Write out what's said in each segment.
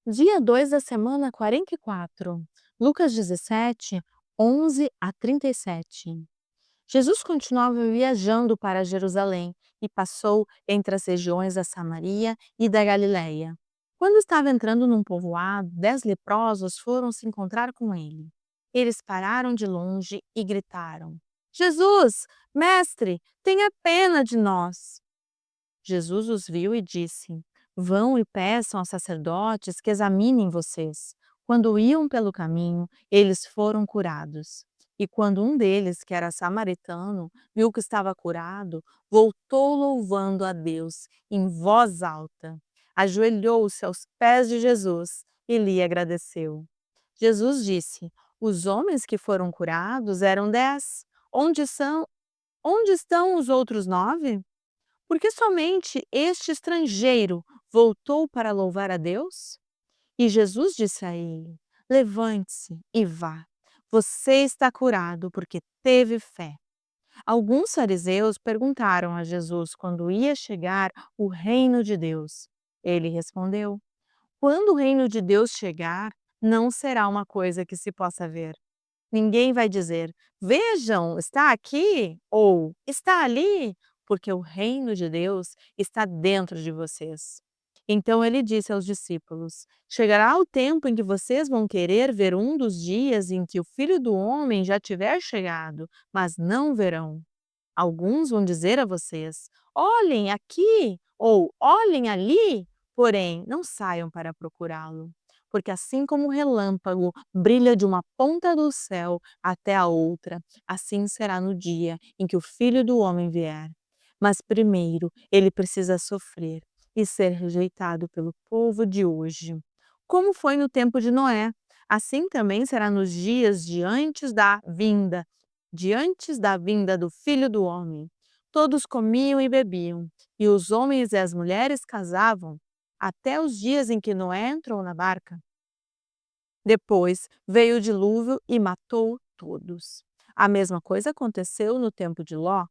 Dia 2 da semana 44. Lucas 17, 11 a 37. Jesus continuava viajando para Jerusalém e passou entre as regiões da Samaria e da Galiléia. Quando estava entrando num povoado, 10 leprosos foram se encontrar com ele. Eles pararam de longe e gritaram: Jesus, mestre, tenha pena de nós. Jesus os viu e disse: Vão e peçam aos sacerdotes que examinem vocês. Quando iam pelo caminho, eles foram curados. E quando um deles, que era samaritano, viu que estava curado, voltou louvando a Deus em voz alta. Ajoelhou-se aos pés de Jesus e lhe agradeceu. Jesus disse: Os homens que foram curados eram 10. Onde estão os outros 9? Porque somente este estrangeiro voltou para louvar a Deus? E Jesus disse a ele: Levante-se e vá. Você está curado porque teve fé. Alguns fariseus perguntaram a Jesus quando ia chegar o reino de Deus. Ele respondeu: Quando o reino de Deus chegar, não será uma coisa que se possa ver. Ninguém vai dizer: Vejam, está aqui ou está ali, porque o reino de Deus está dentro de vocês. Então ele disse aos discípulos: Chegará o tempo em que vocês vão querer ver um dos dias em que o Filho do Homem já tiver chegado, mas não verão. Alguns vão dizer a vocês: Olhem aqui ou olhem ali, porém não saiam para procurá-lo. Porque assim como o relâmpago brilha de uma ponta do céu até a outra, assim será no dia em que o Filho do Homem vier. Mas primeiro ele precisa sofrer e ser rejeitado pelo povo de hoje. Como foi no tempo de Noé, assim também será nos dias de antes da vinda do Filho do Homem. Todos comiam e bebiam, e os homens e as mulheres casavam, até os dias em que Noé entrou na barca. Depois veio o dilúvio e matou todos. A mesma coisa aconteceu no tempo de Ló.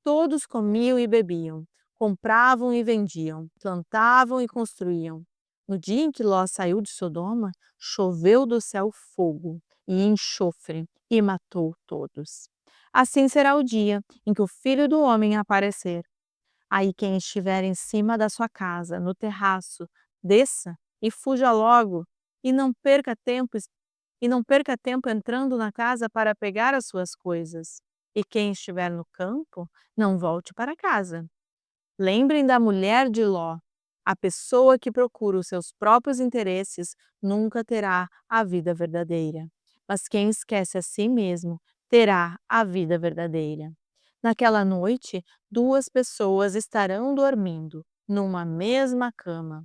Todos comiam e bebiam, compravam e vendiam, plantavam e construíam. No dia em que Ló saiu de Sodoma, choveu do céu fogo e enxofre e matou todos. Assim será o dia em que o Filho do Homem aparecer. Aí quem estiver em cima da sua casa, no terraço, desça e fuja logo, e não perca tempo entrando na casa para pegar as suas coisas. E quem estiver no campo, não volte para casa. Lembrem da mulher de Ló. A pessoa que procura os seus próprios interesses nunca terá a vida verdadeira. Mas quem esquece a si mesmo terá a vida verdadeira. Naquela noite, duas pessoas estarão dormindo numa mesma cama.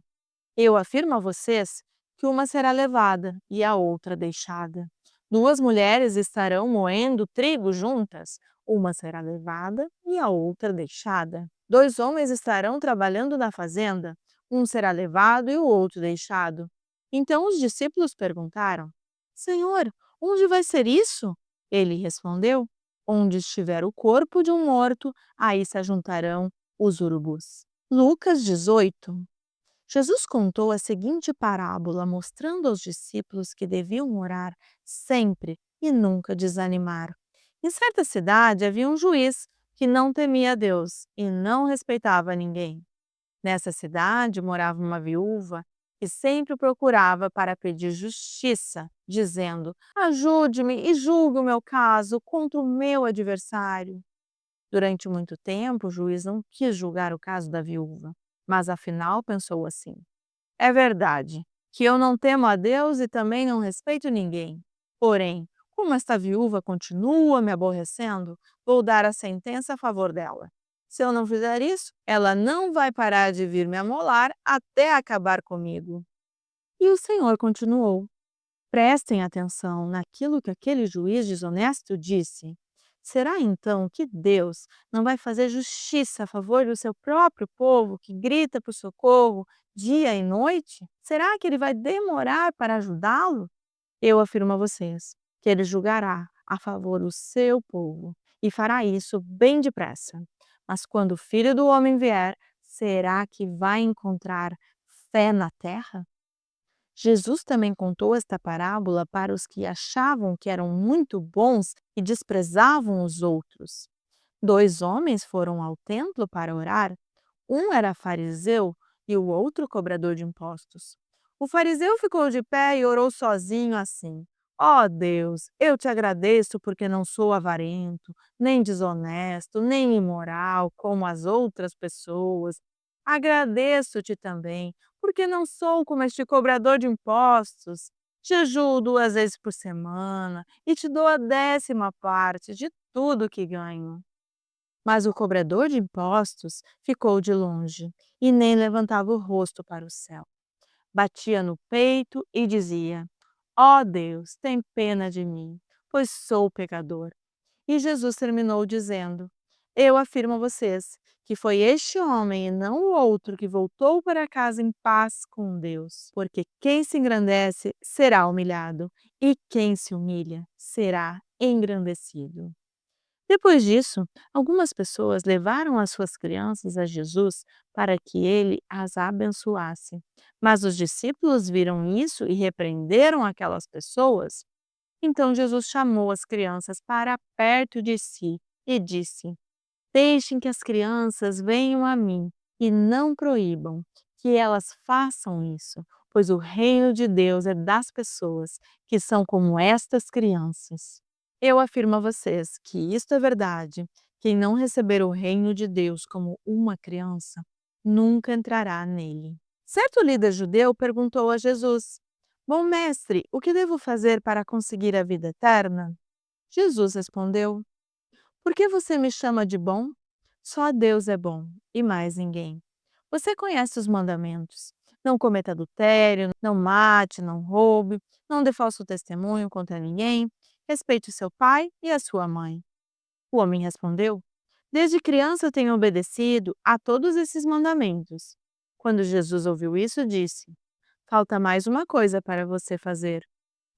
Eu afirmo a vocês que uma será levada e a outra deixada. Duas mulheres estarão moendo trigo juntas, uma será levada e a outra deixada. Dois homens estarão trabalhando na fazenda, um será levado e o outro deixado. Então os discípulos perguntaram: Senhor, onde vai ser isso? Ele respondeu: Onde estiver o corpo de um morto, aí se ajuntarão os urubus. Lucas 18. Jesus contou a seguinte parábola, mostrando aos discípulos que deviam orar sempre e nunca desanimar. Em certa cidade havia um juiz que não temia a Deus e não respeitava ninguém. Nessa cidade morava uma viúva que sempre procurava para pedir justiça, dizendo: Ajude-me e julgue o meu caso contra o meu adversário. Durante muito tempo, o juiz não quis julgar o caso da viúva, mas afinal pensou assim: é verdade que eu não temo a Deus e também não respeito ninguém. Porém, como esta viúva continua me aborrecendo, vou dar a sentença a favor dela. Se eu não fizer isso, ela não vai parar de vir me amolar até acabar comigo. E o Senhor continuou: Prestem atenção naquilo que aquele juiz desonesto disse. Será então que Deus não vai fazer justiça a favor do seu próprio povo que grita por socorro dia e noite? Será que ele vai demorar para ajudá-lo? Eu afirmo a vocês que ele julgará a favor do seu povo e fará isso bem depressa. Mas quando o Filho do Homem vier, será que vai encontrar fé na terra? Jesus também contou esta parábola para os que achavam que eram muito bons e desprezavam os outros. Dois homens foram ao templo para orar. Um era fariseu e o outro cobrador de impostos. O fariseu ficou de pé e orou sozinho assim: Ó Deus, eu te agradeço porque não sou avarento, nem desonesto, nem imoral como as outras pessoas. Agradeço-te também porque não sou como este cobrador de impostos. Jejuo 2 vezes por semana e te dou a 10ª parte de tudo que ganho. Mas o cobrador de impostos ficou de longe e nem levantava o rosto para o céu. Batia no peito e dizia: Ó Deus, tem pena de mim, pois sou pecador. E Jesus terminou dizendo: Eu afirmo a vocês que foi este homem e não o outro que voltou para casa em paz com Deus. Porque quem se engrandece será humilhado, e quem se humilha será engrandecido. Depois disso, algumas pessoas levaram as suas crianças a Jesus para que ele as abençoasse. Mas os discípulos viram isso e repreenderam aquelas pessoas. Então Jesus chamou as crianças para perto de si e disse: Deixem que as crianças venham a mim e não proíbam que elas façam isso, pois o reino de Deus é das pessoas que são como estas crianças. Eu afirmo a vocês que isto é verdade. Quem não receber o reino de Deus como uma criança, nunca entrará nele. Certo líder judeu perguntou a Jesus: Bom mestre, o que devo fazer para conseguir a vida eterna? Jesus respondeu: Por que você me chama de bom? Só Deus é bom e mais ninguém. Você conhece os mandamentos. Não cometa adultério, não mate, não roube, não dê falso testemunho contra ninguém, respeite o seu pai e a sua mãe. O homem respondeu: Desde criança eu tenho obedecido a todos esses mandamentos. Quando Jesus ouviu isso, disse: Falta mais uma coisa para você fazer.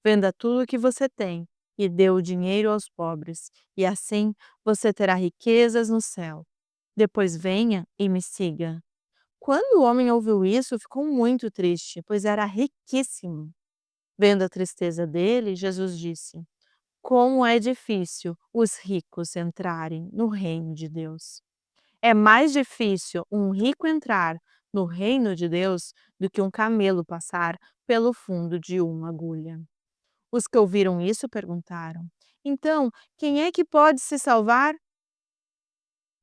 Venda tudo o que você tem e dê o dinheiro aos pobres, e assim você terá riquezas no céu. Depois venha e me siga. Quando o homem ouviu isso, ficou muito triste, pois era riquíssimo. Vendo a tristeza dele, Jesus disse: Como é difícil os ricos entrarem no reino de Deus. É mais difícil um rico entrar no reino de Deus do que um camelo passar pelo fundo de uma agulha. Os que ouviram isso perguntaram: Então, quem é que pode se salvar?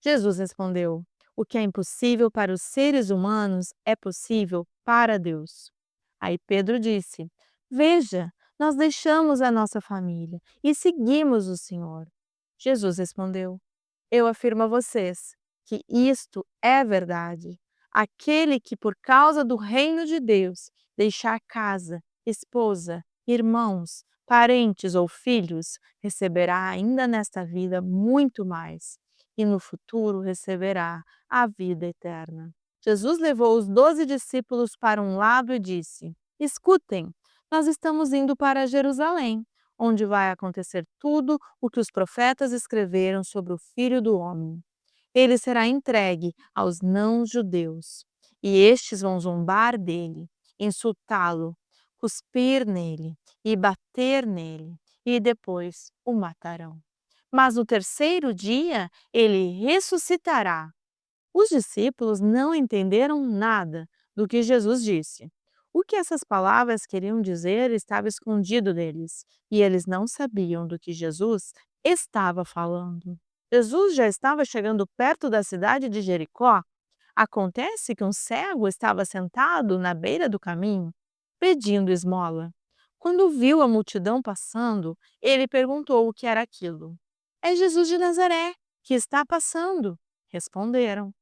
Jesus respondeu: O que é impossível para os seres humanos é possível para Deus. Aí Pedro disse: Veja, nós deixamos a nossa família e seguimos o Senhor. Jesus respondeu: Eu afirmo a vocês que isto é verdade. Aquele que, por causa do reino de Deus, deixar casa, esposa, irmãos, parentes ou filhos, receberá ainda nesta vida muito mais, e no futuro receberá a vida eterna. Jesus levou os 12 discípulos para um lado e disse: Escutem, nós estamos indo para Jerusalém, onde vai acontecer tudo o que os profetas escreveram sobre o Filho do Homem. Ele será entregue aos não-judeus, e estes vão zombar dele, insultá-lo, cuspir nele e bater nele, e depois o matarão. Mas no terceiro dia ele ressuscitará. Os discípulos não entenderam nada do que Jesus disse. O que essas palavras queriam dizer estava escondido deles, e eles não sabiam do que Jesus estava falando. Jesus já estava chegando perto da cidade de Jericó. Acontece que um cego estava sentado na beira do caminho, pedindo esmola. Quando viu a multidão passando, ele perguntou o que era aquilo. É Jesus de Nazaré, que está passando, responderam.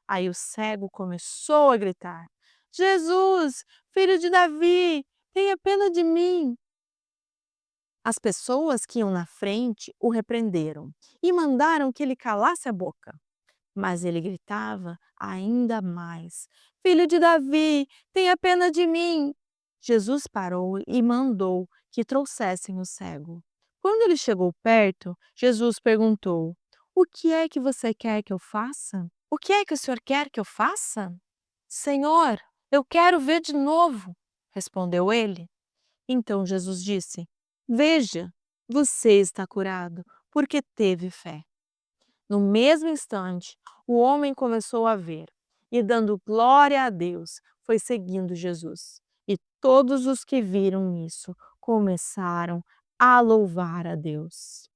Aí o cego começou a gritar: Jesus, filho de Davi, tenha pena de mim. As pessoas que iam na frente o repreenderam e mandaram que ele calasse a boca. Mas ele gritava ainda mais: Filho de Davi, tenha pena de mim. Jesus parou e mandou que trouxessem o cego. Quando ele chegou perto, Jesus perguntou: O que é que você quer que eu faça? O que é que o senhor quer que eu faça? Senhor, eu quero ver de novo, respondeu ele. Então Jesus disse: Veja, você está curado, porque teve fé. No mesmo instante, o homem começou a ver e, dando glória a Deus, foi seguindo Jesus. E todos os que viram isso começaram a louvar a Deus.